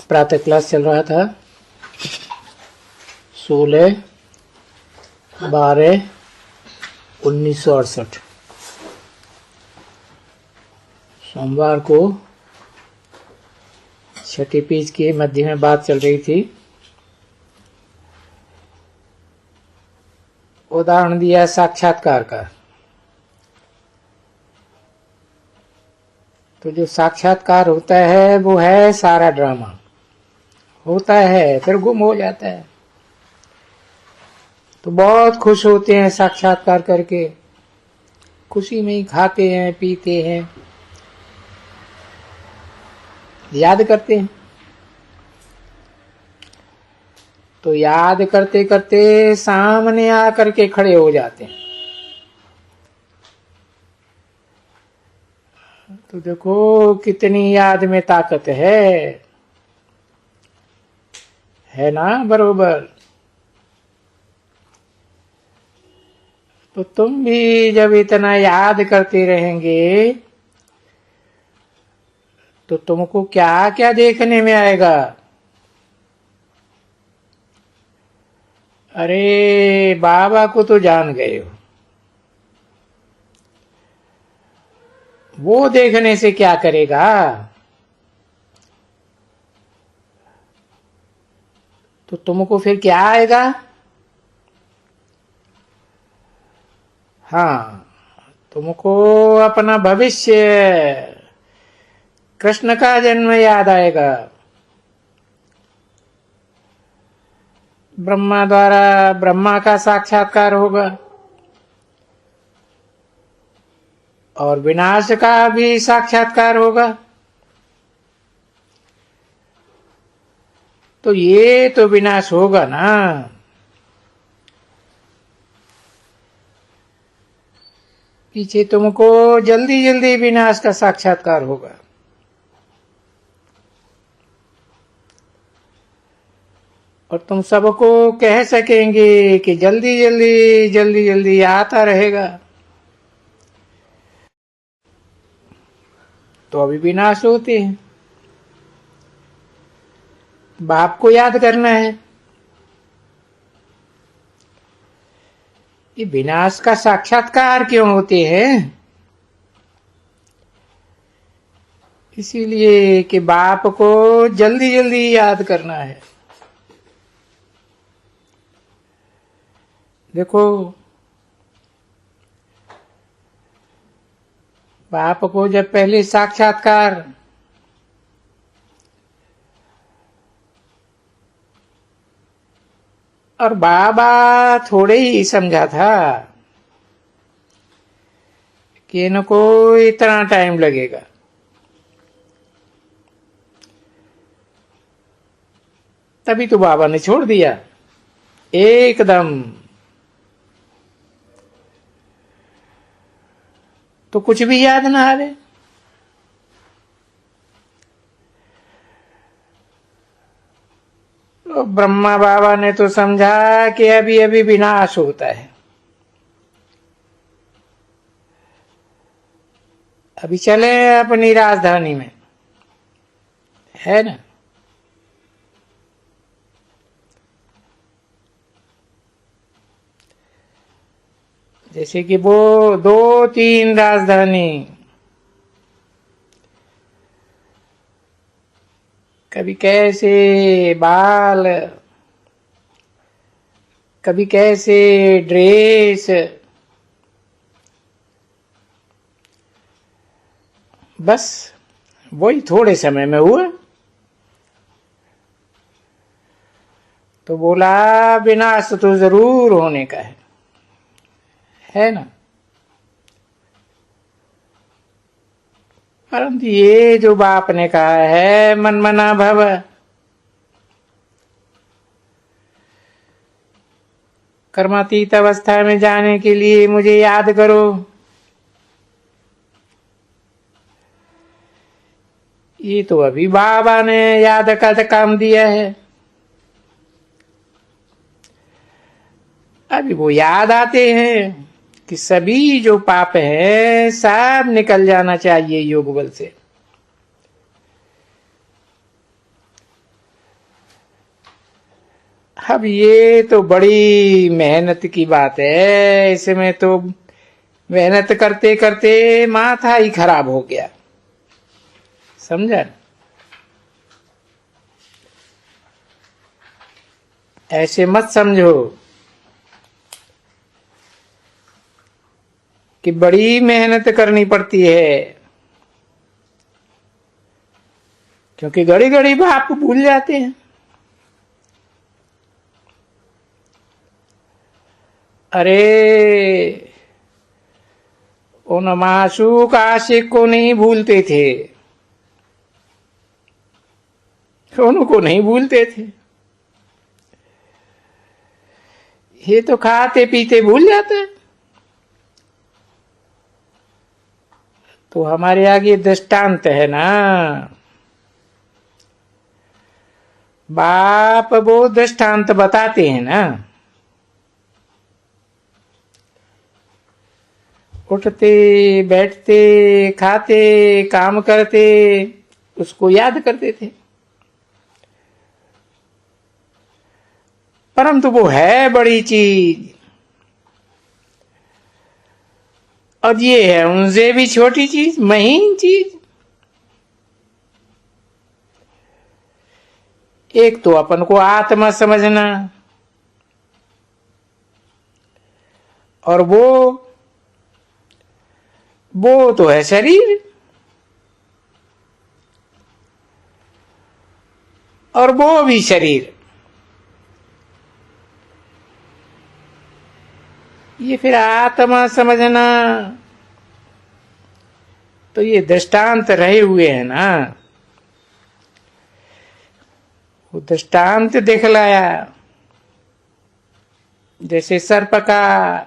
प्रातः क्लास चल रहा था 16/12/1968 सोमवार को छठी पेज के मध्य में बात चल रही थी। उदाहरण दिया साक्षात्कार का। तो जो साक्षात्कार होता है वो है सारा ड्रामा। होता है फिर गुम हो जाता है। तो बहुत खुश होते हैं साक्षात्कार करके, खुशी में ही खाते हैं, पीते हैं, याद करते हैं। तो याद करते करते सामने आकर के खड़े हो जाते हैं। तो देखो कितनी याद में ताकत है ना बरोबर। तो तुम भी जब इतना याद करते रहेंगे तो तुमको क्या क्या देखने में आएगा। अरे बाबा को तो जान गए हो, वो देखने से क्या करेगा। तो तुमको फिर क्या आएगा। हाँ, तुमको अपना भविष्य, कृष्ण का जन्म याद आएगा। ब्रह्मा द्वारा ब्रह्मा का साक्षात्कार होगा और विनाश का भी साक्षात्कार होगा। तो ये तो विनाश होगा ना। पीछे तुमको जल्दी जल्दी विनाश का साक्षात्कार होगा। और तुम सबको कह सकेंगे कि जल्दी जल्दी आता रहेगा। तो अभी विनाश होते हैं। बाप को याद करना है। ये विनाश का साक्षात्कार क्यों होते हैं। इसीलिए कि बाप को जल्दी जल्दी याद करना है। देखो बाप को जब पहले साक्षात्कार और बाबा थोड़े ही समझा था कि इनको इतना टाइम लगेगा। तभी तो बाबा ने छोड़ दिया एकदम। तो कुछ भी याद ना आवे। तो ब्रह्मा बाबा ने तो समझा कि अभी अभी विनाश होता है। अभी चले अपनी राजधानी में, है ना। जैसे कि वो 2-3 राजधानी, कभी कैसे बाल, कभी कैसे ड्रेस, बस वही थोड़े समय में हुआ। तो बोला विनाश तो जरूर होने का है ना। परंतु ये जो बाप ने कहा है मनमना भव, कर्मातीत अवस्था में जाने के लिए मुझे याद करो। ये तो अभी बाबा ने याद का काम दिया है। अभी वो याद आते हैं कि सभी जो पाप है सब निकल जाना चाहिए योग बल से। अब ये तो बड़ी मेहनत की बात है, इसमें तो मेहनत करते करते माथा ही खराब हो गया, समझा। ऐसे मत समझो कि बड़ी मेहनत करनी पड़ती है, क्योंकि घड़ी घड़ी बाप भूल जाते हैं। अरे उन मासूक आशिक को नहीं भूलते थे, उनको नहीं भूलते थे, ये तो खाते पीते भूल जाते हैं। तो हमारे आगे दृष्टांत है ना, बाप वो दृष्टांत बताते हैं ना। उठते बैठते खाते काम करते उसको याद करते थे, परंतु वो है बड़ी चीज और ये है उनसे भी छोटी चीज, महीन चीज। एक तो अपन को आत्मा समझना, और वो तो है शरीर, और वो भी शरीर। ये फिर आत्मा समझना तो ये दृष्टांत रहे हुए है ना, वो दृष्टांत दिखलाया। जैसे सर्प का,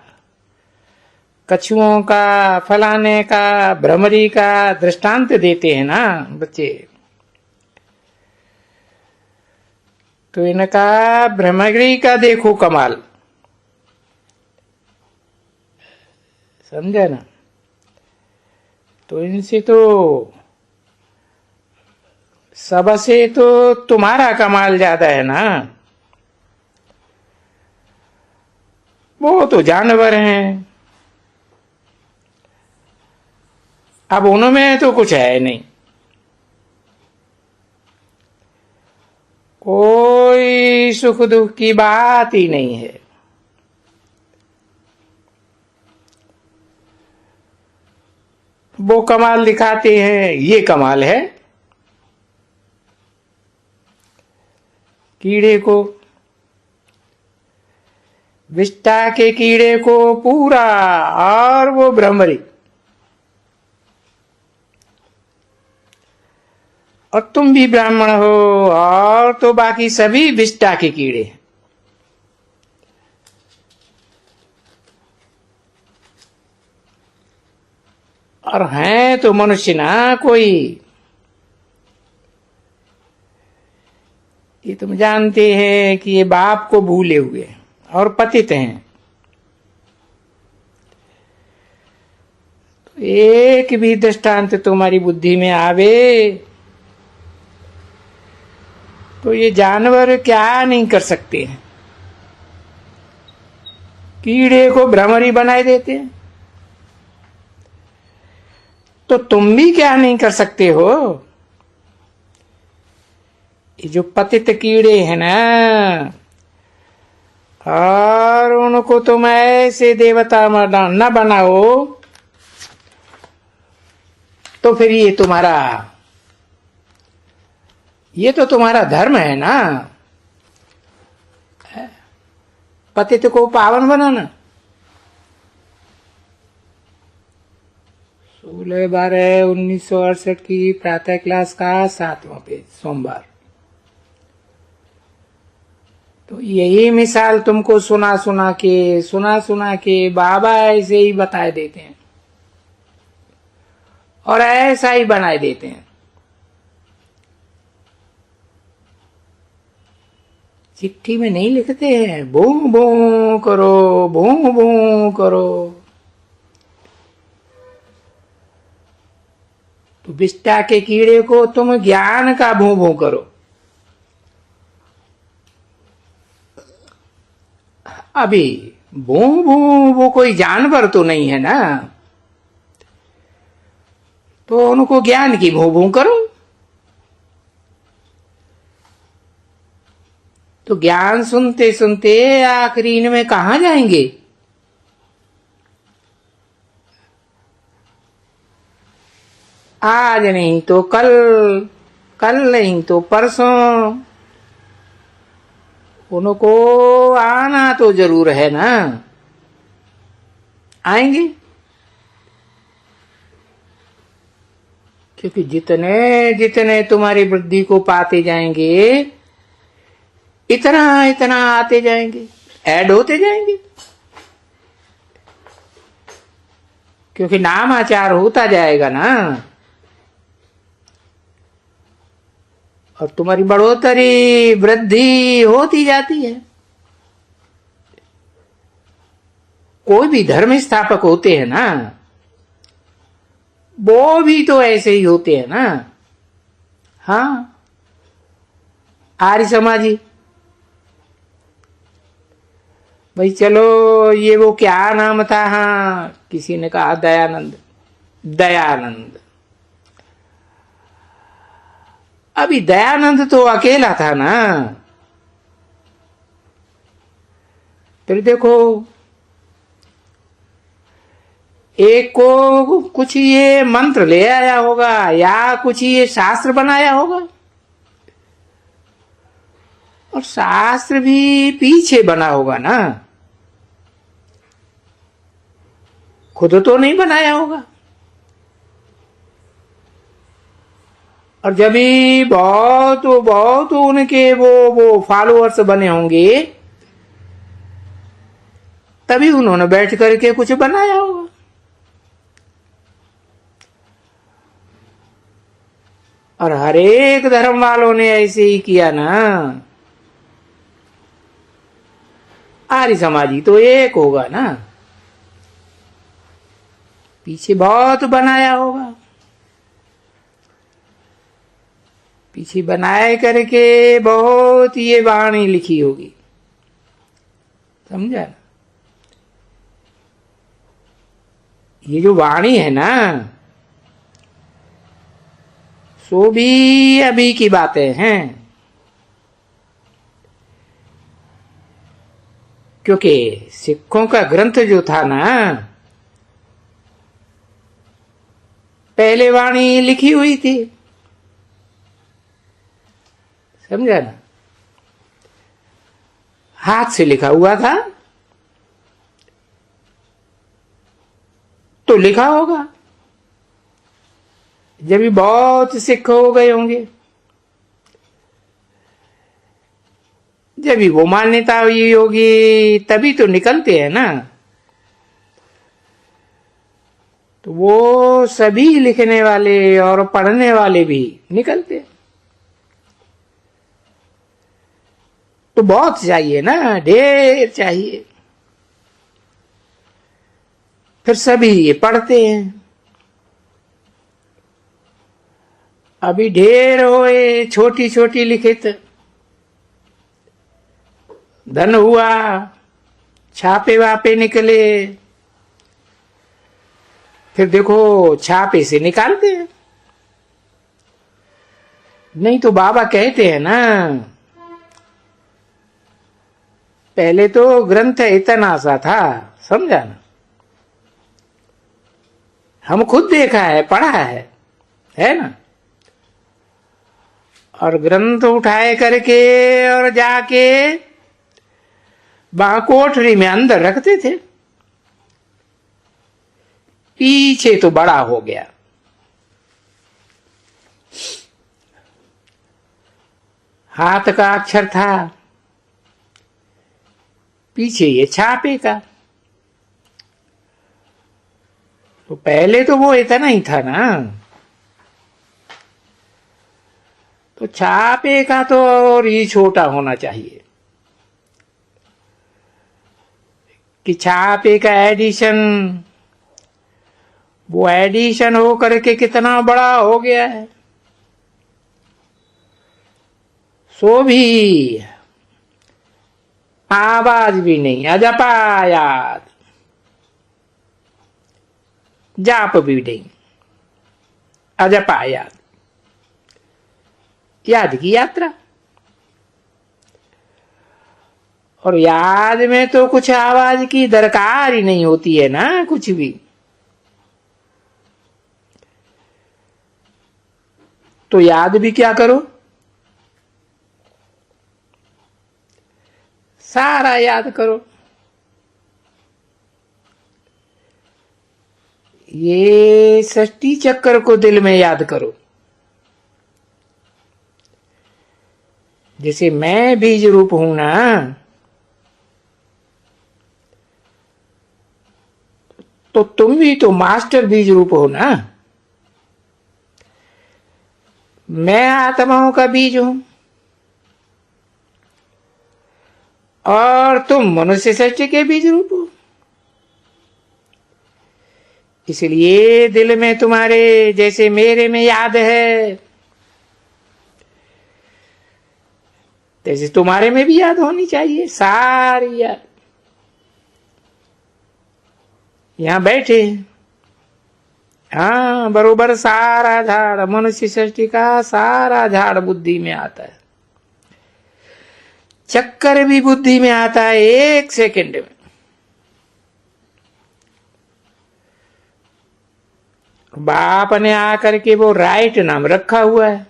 कछुओं का, फलाने का, भ्रमरी का दृष्टांत देते हैं ना बच्चे। तो इनका भ्रमरी का देखो कमाल, समझे ना। तो इनसे तो सबसे तो तुम्हारा कमाल ज्यादा है ना, वो तो जानवर हैं, अब उनमें तो कुछ है नहीं, कोई सुख दुख की बात ही नहीं है। वो कमाल दिखाते हैं, ये कमाल है। कीड़े को, विष्टा के कीड़े को पूरा, और वो भ्रमरी, और तुम भी ब्राह्मण हो, और तो बाकी सभी विष्टा के कीड़े। और हैं तो मनुष्य ना कोई। ये तुम जानते हैं कि ये बाप को भूले हुए और पतित हैं। तो एक भी दृष्टांत तुम्हारी बुद्धि में आवे तो ये जानवर क्या नहीं कर सकते हैं। कीड़े को भ्रमरी बनाए देते हैं, तो तुम भी क्या नहीं कर सकते हो। ये जो पतित कीड़े हैं ना, और उनको तुम ऐसे देवता न बनाओ तो फिर ये तो तुम्हारा धर्म है ना, पतित को पावन बनाना। 16/12/1968 की प्रातः क्लास का 7वां पेज, सोमवार। तो यही मिसाल तुमको सुना सुना के बाबा ऐसे ही बताए देते हैं और ऐसा ही बनाए देते हैं। चिट्ठी में नहीं लिखते हैं भू भू करो, भू भू करो। तो विष्टा के कीड़े को तुम ज्ञान का भू भू करो। अभी भू भू वो कोई जानवर तो नहीं है ना, तो उनको ज्ञान की भू भू करो। तो ज्ञान सुनते सुनते आखिरी इनमें कहां जाएंगे? आज नहीं तो कल, कल नहीं तो परसों उनको आना तो जरूर है ना। आएंगे, क्योंकि जितने जितने तुम्हारी वृद्धि को पाते जाएंगे इतना इतना आते जाएंगे, ऐड होते जाएंगे, क्योंकि नामाचार होता जाएगा ना, और तुम्हारी बढ़ोतरी वृद्धि होती जाती है। कोई भी धर्म स्थापक होते हैं ना, वो भी तो ऐसे ही होते हैं ना। हाँ, आर्य समाजी भाई, चलो ये वो क्या नाम था, हाँ किसी ने कहा दयानंद, दयानंद। अभी दयानंद तो अकेला था ना। फिर देखो, एक को कुछ ये मंत्र ले आया होगा या कुछ ये शास्त्र बनाया होगा, और शास्त्र भी पीछे बना होगा ना, खुद तो नहीं बनाया होगा। और जब भी बहुत बहुत उनके वो फॉलोअर्स बने होंगे, तभी उन्होंने बैठ करके कुछ बनाया होगा। और हर एक धर्म वालों ने ऐसे ही किया ना। आर्य समाजी तो एक होगा ना, पीछे बहुत बनाया होगा, पीछे बनाए करके बहुत ये वाणी लिखी होगी, समझा ना। ये जो वाणी है ना, सो भी अभी की बातें हैं, क्योंकि सिखों का ग्रंथ जो था ना, पहले वाणी लिखी हुई थी, समझा ना, हाथ से लिखा हुआ था, तो लिखा होगा। जब भी बहुत सिख हो गए होंगे, जब भी वो मान्यता हुई होगी, तभी तो निकलते हैं ना। तो वो सभी लिखने वाले और पढ़ने वाले भी निकलते हैं। तो बहुत चाहिए ना, ढेर चाहिए, फिर सभी ये पढ़ते हैं। अभी ढेर होए छोटी छोटी लिखित, धन हुआ, छापे वापे निकले, फिर देखो छापे से निकालते हैं। नहीं तो बाबा कहते हैं ना, पहले तो ग्रंथ इतना सा था, समझा ना। हम खुद देखा है, पढ़ा है ना। और ग्रंथ उठाए करके और जाके वहां कोठरी में अंदर रखते थे। पीछे तो बड़ा हो गया, हाथ का अक्षर था, पीछे ये छापे का। तो पहले तो वो इतना ही था ना, तो छापे का तो और ही छोटा होना चाहिए कि छापे का एडिशन, वो एडिशन हो करके कितना बड़ा हो गया है। सो भी आवाज भी नहीं, अजपा याद, जाप भी नहीं, अजपा याद, याद की यात्रा। और याद में तो कुछ आवाज की दरकार ही नहीं होती है ना, कुछ भी। तो याद भी क्या करो, सारा याद करो। ये षष्ठी चक्र को दिल में याद करो। जैसे मैं बीज रूप हूं ना, तो तुम भी तो मास्टर बीज रूप हो ना। मैं आत्माओं का बीज हूं और तुम मनुष्य सृष्टि के बीज रूप हो। इसलिए दिल में तुम्हारे जैसे मेरे में याद है, जैसे तुम्हारे में भी याद होनी चाहिए, सारी याद। यहां बैठे, हाँ, बरोबर सारा झाड़, मनुष्य सृष्टि का सारा झाड़ बुद्धि में आता है। चक्कर भी बुद्धि में आता है 1 सेकंड में। बाप ने आकर के वो राइट नाम रखा हुआ है,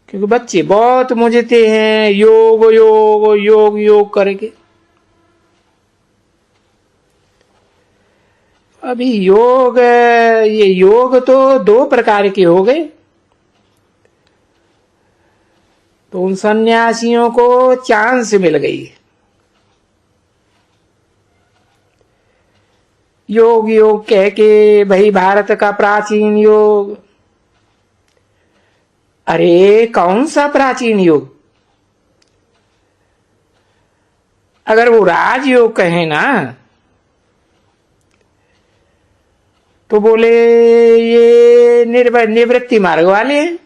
क्योंकि बच्चे बहुत मुझते हैं योग योग योग योग करके। अभी योग, ये योग तो 2 प्रकार के हो गए। तो उन सन्यासियों को चांस मिल गई। योग योग कह के, भाई भारत का प्राचीन योग। अरे कौन सा प्राचीन योग? अगर वो राजयोग कहे ना, तो बोले ये निवृत्ति मार्ग वाले हैं,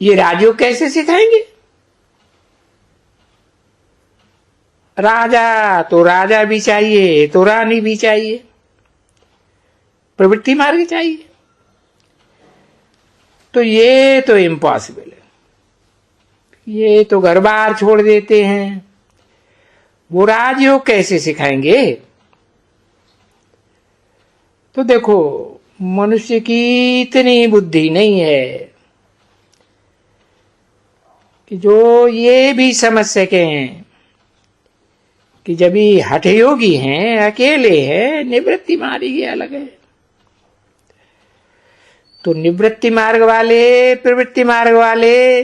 ये राजयोग कैसे सिखाएंगे? राजा तो राजा भी चाहिए, तो रानी भी चाहिए, प्रवृत्ति मार्ग चाहिए। तो ये तो इम्पॉसिबल है, ये तो घर बार छोड़ देते हैं। वो राजयोग कैसे सिखाएंगे? तो देखो, मनुष्य की इतनी बुद्धि नहीं है कि जो ये भी समझ सके कि जब ये हठ योगी हैं, अकेले हैं, निवृत्ति मार्ग ही अलग है। तो निवृत्ति मार्ग वाले, प्रवृत्ति मार्ग वाले,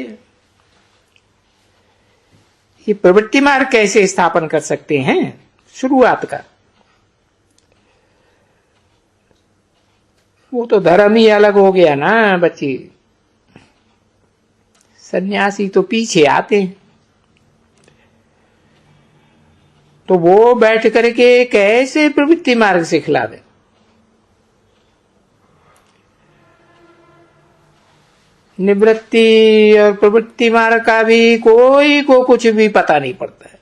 ये प्रवृत्ति मार्ग कैसे स्थापन कर सकते हैं? शुरुआत का वो तो धर्म ही अलग हो गया ना बच्ची। सन्यासी तो पीछे आते हैं, तो वो बैठ करके कैसे प्रवृत्ति मार्ग सिखला दे? निवृत्ति और प्रवृत्ति मार्ग का भी कोई को कुछ भी पता नहीं पड़ता है।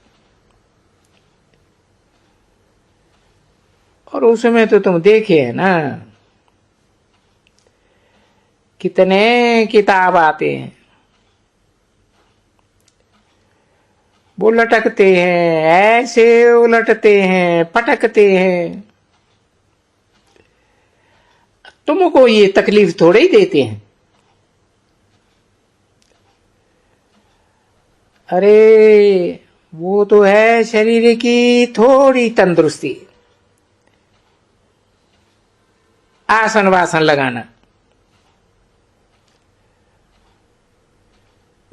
और उसमें तो तुम देखे है ना, कितने किताब आते हैं, वो लटकते हैं, ऐसे उलटते हैं, पटकते हैं। तुमको ये तकलीफ थोड़े ही देते हैं। अरे वो तो है शरीर की थोड़ी तंदुरुस्ती, आसन वासन लगाना।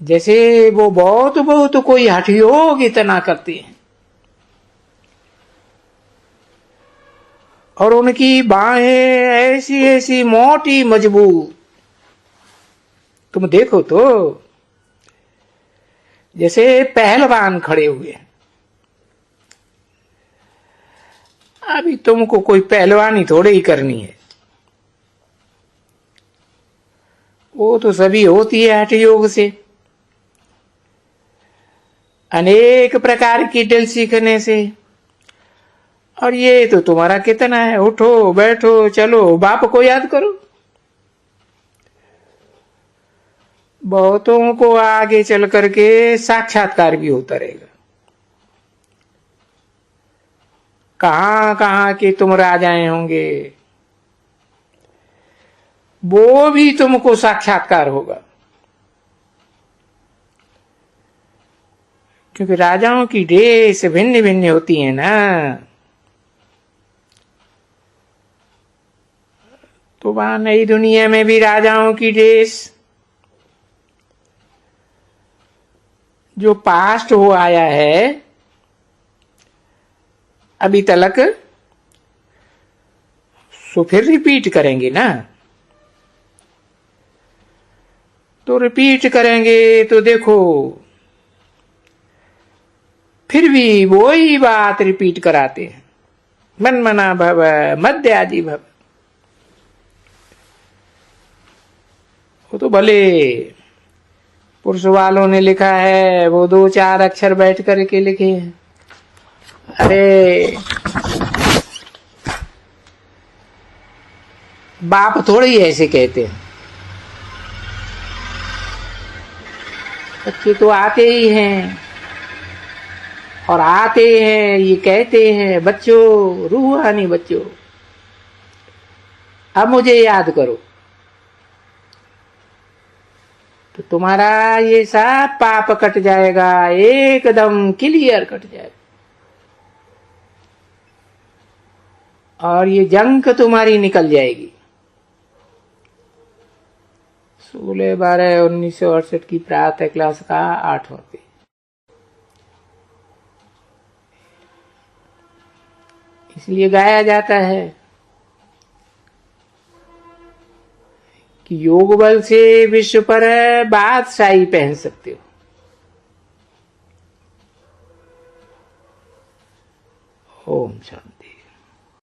जैसे वो बहुत बहुत कोई हठयोग इतना करते हैं, और उनकी बाहें ऐसी ऐसी मोटी मजबूत, तुम देखो तो जैसे पहलवान खड़े हुए। अभी तुमको कोई पहलवानी थोड़े ही करनी है, वो तो सभी होती है हठ योग से। अनेक प्रकार की ड्रिल सीखने से। और ये तो तुम्हारा कितना है, उठो बैठो चलो बाप को याद करो। बहुतों को आगे चल करके साक्षात्कार भी होता रहेगा। कहां कहां के तुम राजाएं होंगे, वो भी तुमको साक्षात्कार होगा। क्योंकि राजाओं की ड्रेस भिन्न भिन्न होती है ना। तो वहां नई दुनिया में भी राजाओं की ड्रेस जो पास्ट हो आया है अभी तक, सो फिर रिपीट करेंगे ना। तो रिपीट करेंगे तो देखो फिर भी वही बात रिपीट कराते हैं, मन मना भव मध्याजी भव। वो तो भले पुरुष वालों ने लिखा है, वो 2-4 अक्षर बैठ करके लिखे हैं। अरे बाप थोड़े ही ऐसे कहते हैं, बच्चे तो आते ही हैं और आते हैं ये कहते हैं, बच्चों रूहानी बच्चों अब मुझे याद करो। तो तुम्हारा ये सब पाप कट जाएगा, एकदम क्लियर कट जाएगा। और ये जंक तुम्हारी निकल जाएगी। 16/12/1968 की प्रातः क्लास का 8वां पेज। इसलिए गाया जाता है कि योग बल से विश्व पर बादशाही पहन सकते हो।